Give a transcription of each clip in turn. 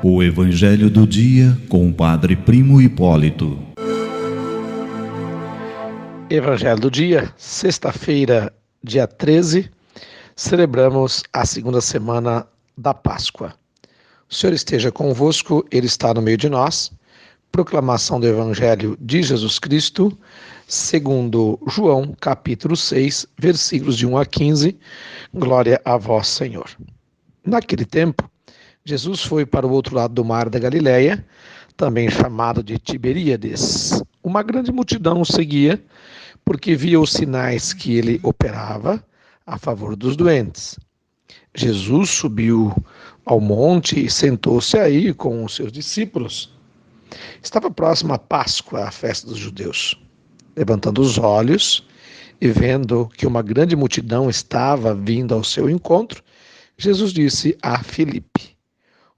O Evangelho do Dia com o Padre Primo Hipólito. Evangelho do Dia, sexta-feira, dia 13, celebramos a segunda semana da Páscoa. O Senhor esteja convosco, Ele está no meio de nós. Proclamação do Evangelho de Jesus Cristo, segundo João, capítulo 6, versículos de 1 a 15. Glória a vós, Senhor. Naquele tempo, Jesus foi para o outro lado do mar da Galileia, também chamado de Tiberíades. Uma grande multidão o seguia, porque via os sinais que ele operava a favor dos doentes. Jesus subiu ao monte e sentou-se aí com os seus discípulos. Estava próxima a Páscoa, a festa dos judeus. Levantando os olhos e vendo que uma grande multidão estava vindo ao seu encontro, Jesus disse a Filipe: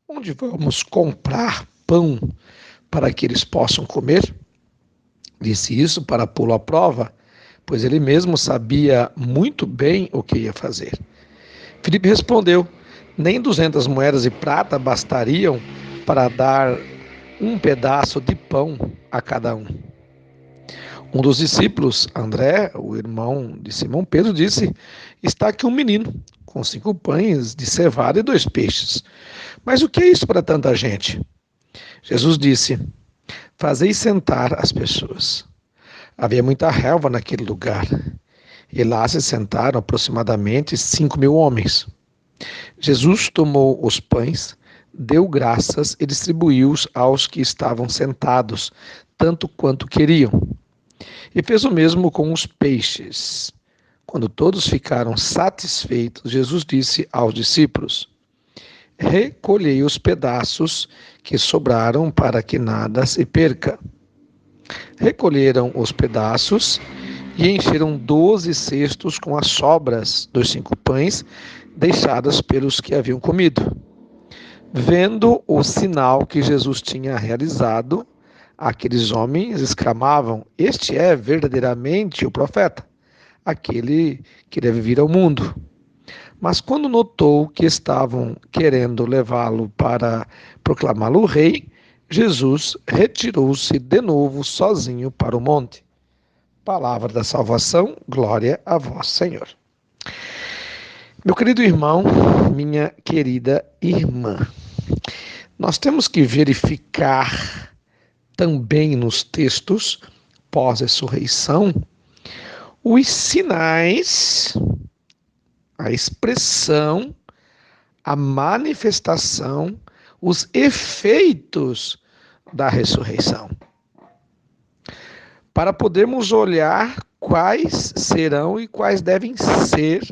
onde vamos comprar pão para que eles possam comer? Disse isso para pô-lo à prova, pois ele mesmo sabia muito bem o que ia fazer. Filipe respondeu: nem 200 moedas de prata bastariam para dar um pedaço de pão a cada um. Um dos discípulos, André, o irmão de Simão Pedro, disse: está aqui um menino com 5 pães de cevada e 2 peixes. Mas o que é isso para tanta gente? Jesus disse: fazei sentar as pessoas. Havia muita relva naquele lugar, e lá se sentaram aproximadamente 5.000 homens. Jesus tomou os pães, deu graças e distribuiu-os aos que estavam sentados, tanto quanto queriam. E fez o mesmo com os peixes. Quando todos ficaram satisfeitos, Jesus disse aos discípulos: recolhei os pedaços que sobraram para que nada se perca. Recolheram os pedaços e encheram 12 cestos com as sobras dos 5 pães deixadas pelos que haviam comido. Vendo o sinal que Jesus tinha realizado, aqueles homens exclamavam: este é verdadeiramente o profeta, aquele que deve vir ao mundo. Mas quando notou que estavam querendo levá-lo para proclamá-lo rei, Jesus retirou-se de novo sozinho para o monte. Palavra da salvação, glória a vós, Senhor. Meu querido irmão, minha querida irmã, nós temos que verificar também nos textos pós-ressurreição os sinais, a expressão, a manifestação, os efeitos da ressurreição. Para podermos olhar quais serão e quais devem ser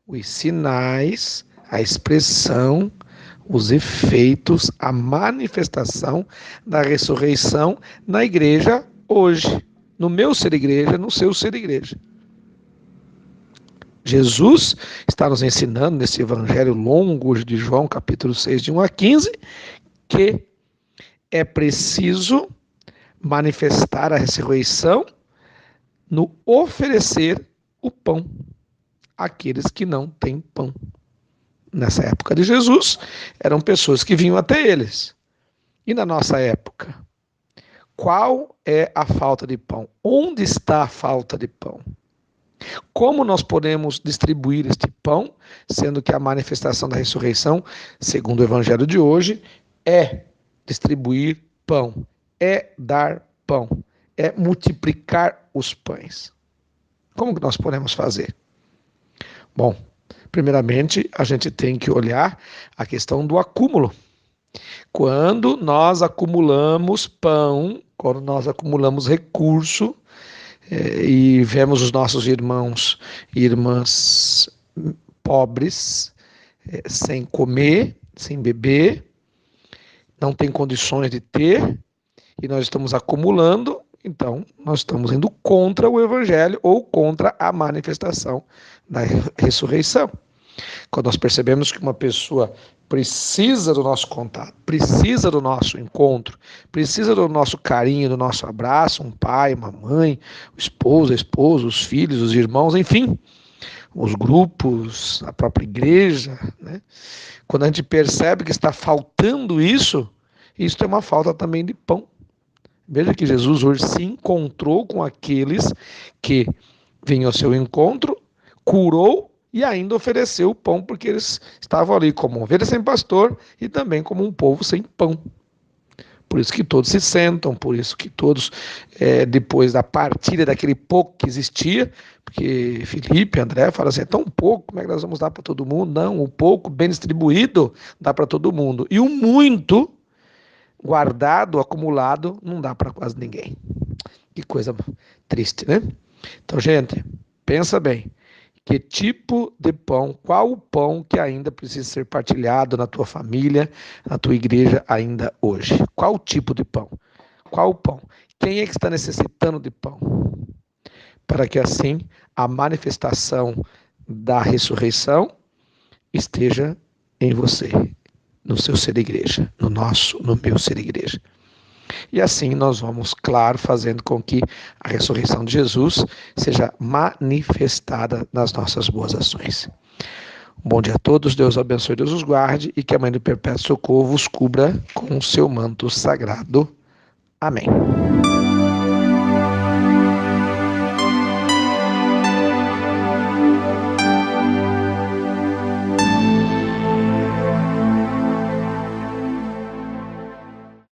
os sinais, a expressão, os efeitos, a manifestação da ressurreição na igreja hoje, no meu ser igreja, no seu ser igreja. Jesus está nos ensinando nesse evangelho longo de João, capítulo 6, de 1 a 15, que é preciso manifestar a ressurreição no oferecer o pão àqueles que não têm pão. Nessa época de Jesus, eram pessoas que vinham até eles. E na nossa época, qual é a falta de pão? Onde está a falta de pão? Como nós podemos distribuir este pão, sendo que a manifestação da ressurreição, segundo o evangelho de hoje, é distribuir pão, é dar pão, é multiplicar os pães. Como que nós podemos fazer? Bom, primeiramente, a gente tem que olhar a questão do acúmulo. Quando nós acumulamos pão, quando nós acumulamos recurso, e vemos os nossos irmãos e irmãs pobres, sem comer, sem beber, não tem condições de ter, e nós estamos acumulando, então nós estamos indo contra o Evangelho ou contra a manifestação da ressurreição. Quando nós percebemos que uma pessoa precisa do nosso contato, precisa do nosso encontro, precisa do nosso carinho, do nosso abraço, um pai, uma mãe, o esposo, a esposa, os filhos, os irmãos, enfim, os grupos, a própria igreja, né? Quando a gente percebe que está faltando isso é uma falta também de pão. Veja que Jesus hoje se encontrou com aqueles que vinham ao seu encontro, curou e ainda ofereceu o pão, porque eles estavam ali como ovelhas sem pastor e também como um povo sem pão. Por isso que todos se sentam, por isso que todos, depois da partilha daquele pouco que existia, porque Felipe, André falam assim, é tão pouco, como é que nós vamos dar para todo mundo? Não, o pouco bem distribuído dá para todo mundo. E o muito guardado, acumulado, não dá para quase ninguém. Que coisa triste, né? Então, gente, pensa bem. Que tipo de pão, qual o pão que ainda precisa ser partilhado na tua família, na tua igreja ainda hoje? Qual tipo de pão? Qual o pão? Quem é que está necessitando de pão? Para que assim a manifestação da ressurreição esteja em você, no seu ser igreja, no meu ser igreja. E assim nós vamos, claro, fazendo com que a ressurreição de Jesus seja manifestada nas nossas boas ações. Um bom dia a todos, Deus abençoe, Deus os guarde e que a Mãe do Perpétuo Socorro vos cubra com o seu manto sagrado. Amém.